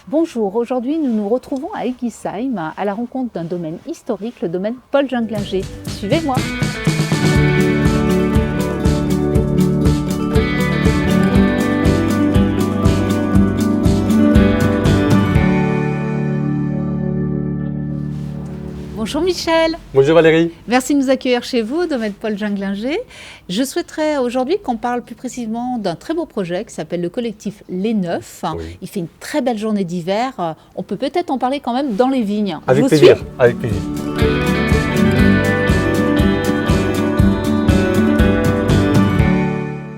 Bonjour, aujourd'hui nous nous retrouvons à Eguisheim à la rencontre d'un domaine historique, le domaine Paul Junglinger. Suivez-moi. Bonjour Michel. Bonjour Valérie. Merci de nous accueillir chez vous, domaine Paul Junglinger. Je souhaiterais aujourd'hui qu'on parle plus précisément d'un très beau projet qui s'appelle le collectif Les Neufs. Oui. Il fait une très belle journée d'hiver. On peut peut-être en parler quand même dans les vignes. Avec Je vous plaisir, suis. avec plaisir.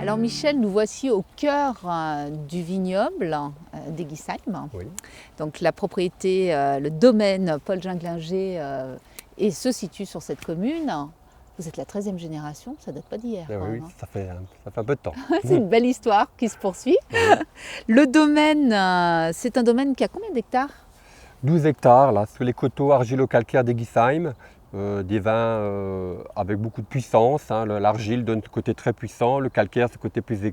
Alors Michel, nous voici au cœur du vignoble d'Eguisheim. Oui. Donc la propriété, le domaine Paul Junglinger se situe sur cette commune. Vous êtes la 13e génération, ça date pas d'hier. Ah quand oui, même, hein. ça fait un peu de temps. C'est une belle histoire qui se poursuit. Oui. Le domaine, c'est un domaine qui a combien d'hectares? 12 hectares là, sur les coteaux argilo-calcaires d'Eguisheim. Des vins avec beaucoup de puissance. Hein. L'argile donne ce côté très puissant, le calcaire ce côté plus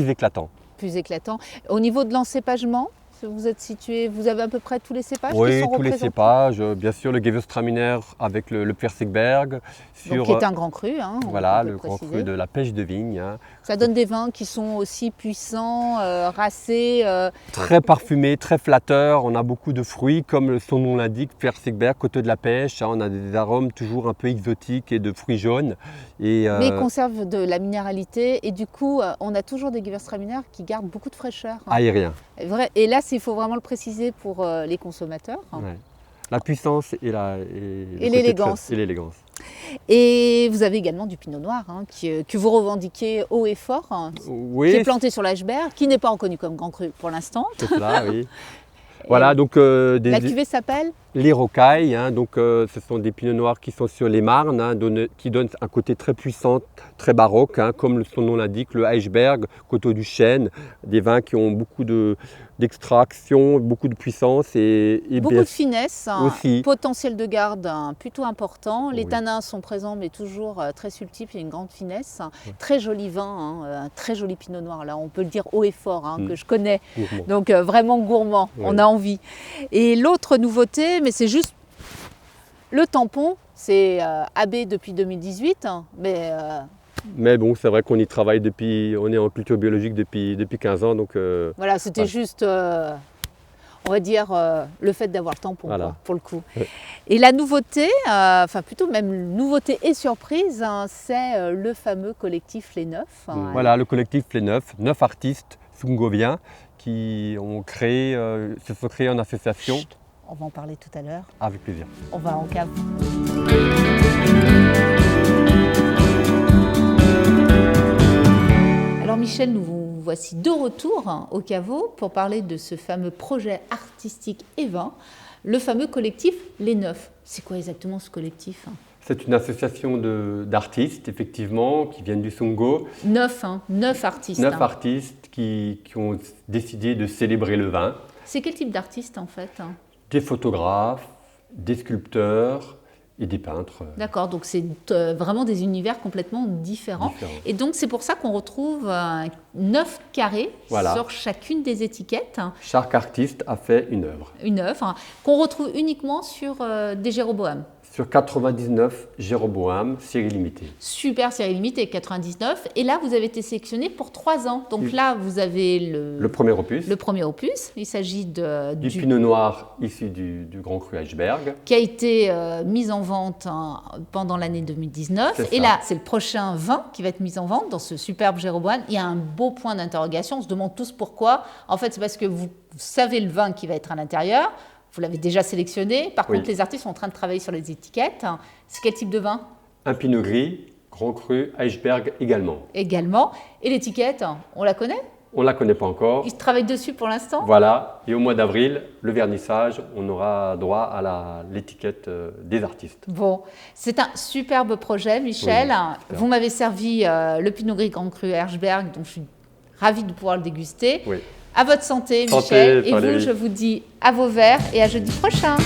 éclatant. Plus éclatant. Au niveau de l'encépagement, vous êtes situé, vous avez à peu près tous les cépages qui Oui, sont tous les représentés? cépages, bien sûr le Gewürztraminer avec le Pfirsigberg. Donc, qui est un grand cru. Hein, voilà, on peut le grand préciser. cru de la pêche de vigne. Hein. Ça donne des vins qui sont aussi puissants, racés. Très parfumé, très flatteur, on a beaucoup de fruits, comme son nom l'indique, Pfirsigberg, côté de la pêche, hein, on a des arômes toujours un peu exotiques et de fruits jaunes. Mais ils conservent de la minéralité et du coup, on a toujours des Gewürztraminer qui gardent beaucoup de fraîcheur. aérien. Et là, il faut vraiment le préciser pour les consommateurs. Ouais. La puissance et l'élégance. l'élégance. Et vous avez également du pinot noir que vous revendiquez haut et fort, Oui, qui est planté sur l'iceberg, qui n'est pas reconnu comme grand cru pour l'instant. c'est cela, oui. Voilà, donc La cuvée s'appelle les rocailles, hein, donc ce sont des pinots noirs qui sont sur les marnes, hein, qui donnent un côté très puissant, très baroque, hein, comme son nom l'indique, le Eichberg, coteau du chêne, des vins qui ont beaucoup d'extraction, beaucoup de puissance et beaucoup bien de finesse, aussi. potentiel de garde plutôt important. Les Oui. tanins sont présents mais toujours très subtils, il y a une grande finesse. Très joli vin, un très joli pinot noir, là on peut le dire haut et fort, que je connais. Gourmand. Donc vraiment gourmand, Oui. on a envie. Et l'autre nouveauté, mais c'est juste le tampon, c'est AB depuis 2018, Mais bon, c'est vrai qu'on y travaille on est en culture biologique depuis 15 ans, donc voilà, c'était voilà. juste, on va dire, le fait d'avoir le tampon, Voilà. quoi, pour le coup. Oui. Et la nouveauté, enfin plutôt même nouveauté et surprise, c'est le fameux collectif Les Neufs. Voilà, le collectif Les Neufs, 9 artistes sungoviens qui ont se sont créés en association. Chut, on va en parler tout à l'heure. Avec plaisir. On va en cave. Alors Michel, nous vous voici de retour au caveau pour parler de ce fameux projet artistique et vin, le fameux collectif Les Neufs. C'est quoi exactement ce collectif? C'est une association d'artistes, effectivement, qui viennent du Sungo. 9 artistes. 9 artistes qui ont décidé de célébrer le vin. C'est quel type d'artistes en fait? Des photographes, des sculpteurs et des peintres. D'accord, donc c'est vraiment des univers complètement différents. Et donc c'est pour ça qu'on retrouve 9 carrés Voilà. sur chacune des étiquettes. Chaque artiste a fait une œuvre. Une œuvre qu'on retrouve uniquement sur des Jéroboam. Sur 99 Jéroboam, série limitée. Super série limitée, 99. Et là, vous avez été sélectionné pour 3 ans. Donc là, vous avez Le premier opus. le premier opus. Il s'agit Du pinot noir issu du Grand Cru Eichberg. qui a été mis en vente pendant l'année 2019. C'est Et ça. là, c'est le prochain vin qui va être mis en vente dans ce superbe Jéroboam. Il y a un beau point d'interrogation. On se demande tous pourquoi. En fait, c'est parce que vous savez le vin qui va être à l'intérieur. Vous l'avez déjà sélectionné. Par Oui. contre, les artistes sont en train de travailler sur les étiquettes. C'est quel type de vin? Un pinot gris, Grand Cru Eichberg également. Également. Et l'étiquette, on la connaît? On ne la connaît pas encore. Ils travaillent dessus pour l'instant? Voilà, et au mois d'avril, le vernissage, on aura droit à l'étiquette des artistes. Bon, c'est un superbe projet, Michel. Oui, super. Vous m'avez servi le Pinot Gris Grand Cru Eichberg, dont je suis ravie de pouvoir le déguster. Oui. À votre santé, Santé, Michel. Et vous, Valérie. je vous dis à vos verres et à jeudi prochain.